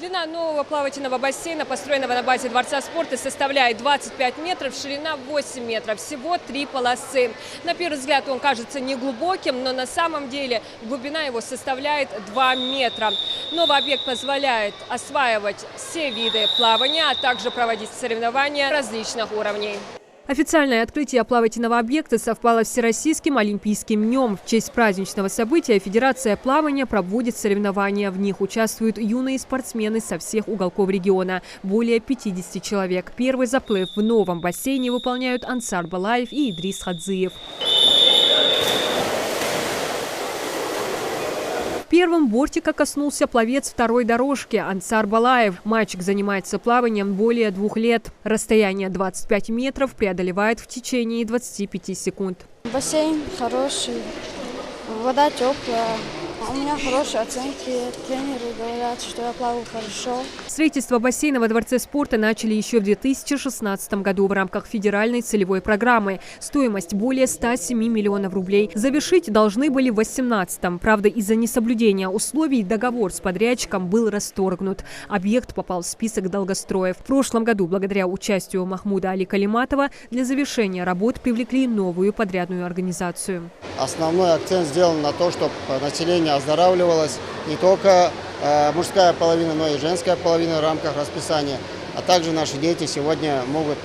Длина нового плавательного бассейна, построенного на базе Дворца спорта, составляет 25 метров, ширина 8 метров. Всего 3 полосы. На первый взгляд он кажется неглубоким, но на самом деле глубина его составляет 2 метра. Новый объект позволяет осваивать все виды плавания, а также проводить соревнования различных уровней. Официальное открытие плавательного объекта совпало с Всероссийским олимпийским днем. В честь праздничного события Федерация плавания проводит соревнования. В них участвуют юные спортсмены со всех уголков региона. Более 50 человек. Первый заплыв в новом бассейне выполняют Ансар Балаев и Идрис Хадзиев. Первым бортика коснулся пловец второй дорожки Ансар Балаев. Мальчик занимается плаванием более 2 лет. Расстояние 25 метров преодолевает в течение 25 секунд. Бассейн хороший, вода теплая. У меня хорошие оценки. Тренеры говорят, что я плаваю хорошо. Строительство бассейна во Дворце спорта начали еще в 2016 году в рамках федеральной целевой программы. Стоимость более 107 миллионов рублей. Завершить должны были в 2018-м. Правда, из-за несоблюдения условий договор с подрядчиком был расторгнут. Объект попал в список долгостроев. В прошлом году, благодаря участию Махмуда Али Калиматова, для завершения работ привлекли новую подрядную организацию. Основной акцент сделан на то, чтобы население оздоравливалось не только мужская половина, но и женская половина в рамках расписания. А также наши дети сегодня могут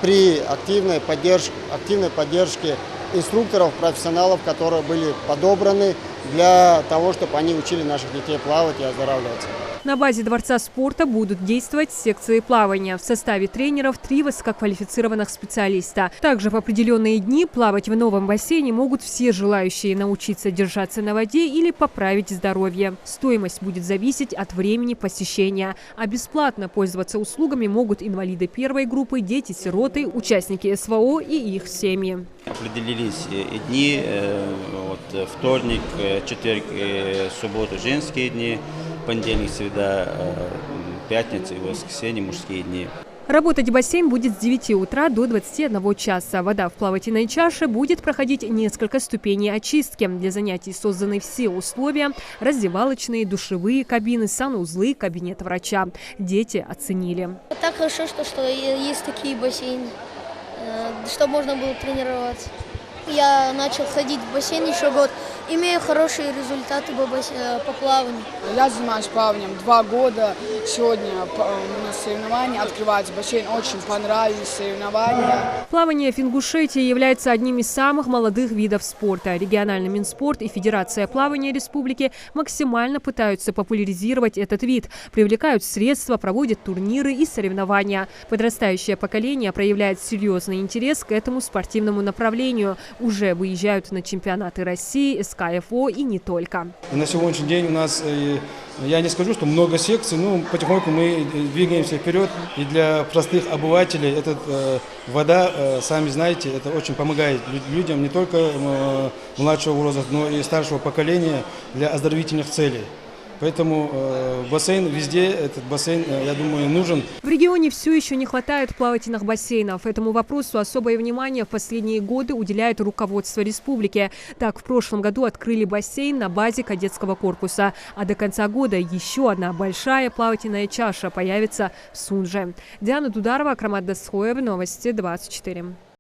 при активной поддержке инструкторов, профессионалов, которые были подобраны для того, чтобы они учили наших детей плавать и оздоравливаться. На базе Дворца спорта будут действовать секции плавания. В составе тренеров 3 высококвалифицированных специалиста. Также в определенные дни плавать в новом бассейне могут все желающие научиться держаться на воде или поправить здоровье. Стоимость будет зависеть от времени посещения. А бесплатно пользоваться услугами могут инвалиды первой группы, дети-сироты, участники СВО и их семьи. Определились и дни, вторник, четверг, субботу женские дни, понедельник, среда, пятница и воскресенье мужские дни. Работать бассейн будет с 9 утра до 21 часа. Вода в плавательной чаше будет проходить несколько ступеней очистки. Для занятий созданы все условия – раздевалочные, душевые кабины, санузлы, кабинет врача. Дети оценили. Так хорошо, что есть такие бассейны, чтобы можно было тренироваться. Я начал ходить в бассейн еще год, имею хорошие результаты по плаванию. Я занимаюсь плаванием 2 года. Сегодня у нас соревнования открываются. Бассейн очень понравились соревнования. Плавание в Ингушетии является одним из самых молодых видов спорта. Региональный Минспорт и Федерация плавания республики максимально пытаются популяризировать этот вид. Привлекают средства, проводят турниры и соревнования. Подрастающее поколение проявляет серьезный интерес к этому спортивному направлению. Уже выезжают на чемпионаты России, СКФО и не только. На сегодняшний день у нас, я не скажу, что много секций, но потихоньку мы двигаемся вперед. И для простых обывателей вода, сами знаете, это очень помогает людям не только младшего возраста, но и старшего поколения для оздоровительных целей. Поэтому бассейн везде, этот бассейн, я думаю, нужен. В регионе все еще не хватает плавательных бассейнов. Этому вопросу особое внимание в последние годы уделяет руководство республики. Так, в прошлом году открыли бассейн на базе кадетского корпуса. А до конца года еще одна большая плавательная чаша появится в Сунже. Диана Дударова, Акрамат Дасхоев, Новости 24.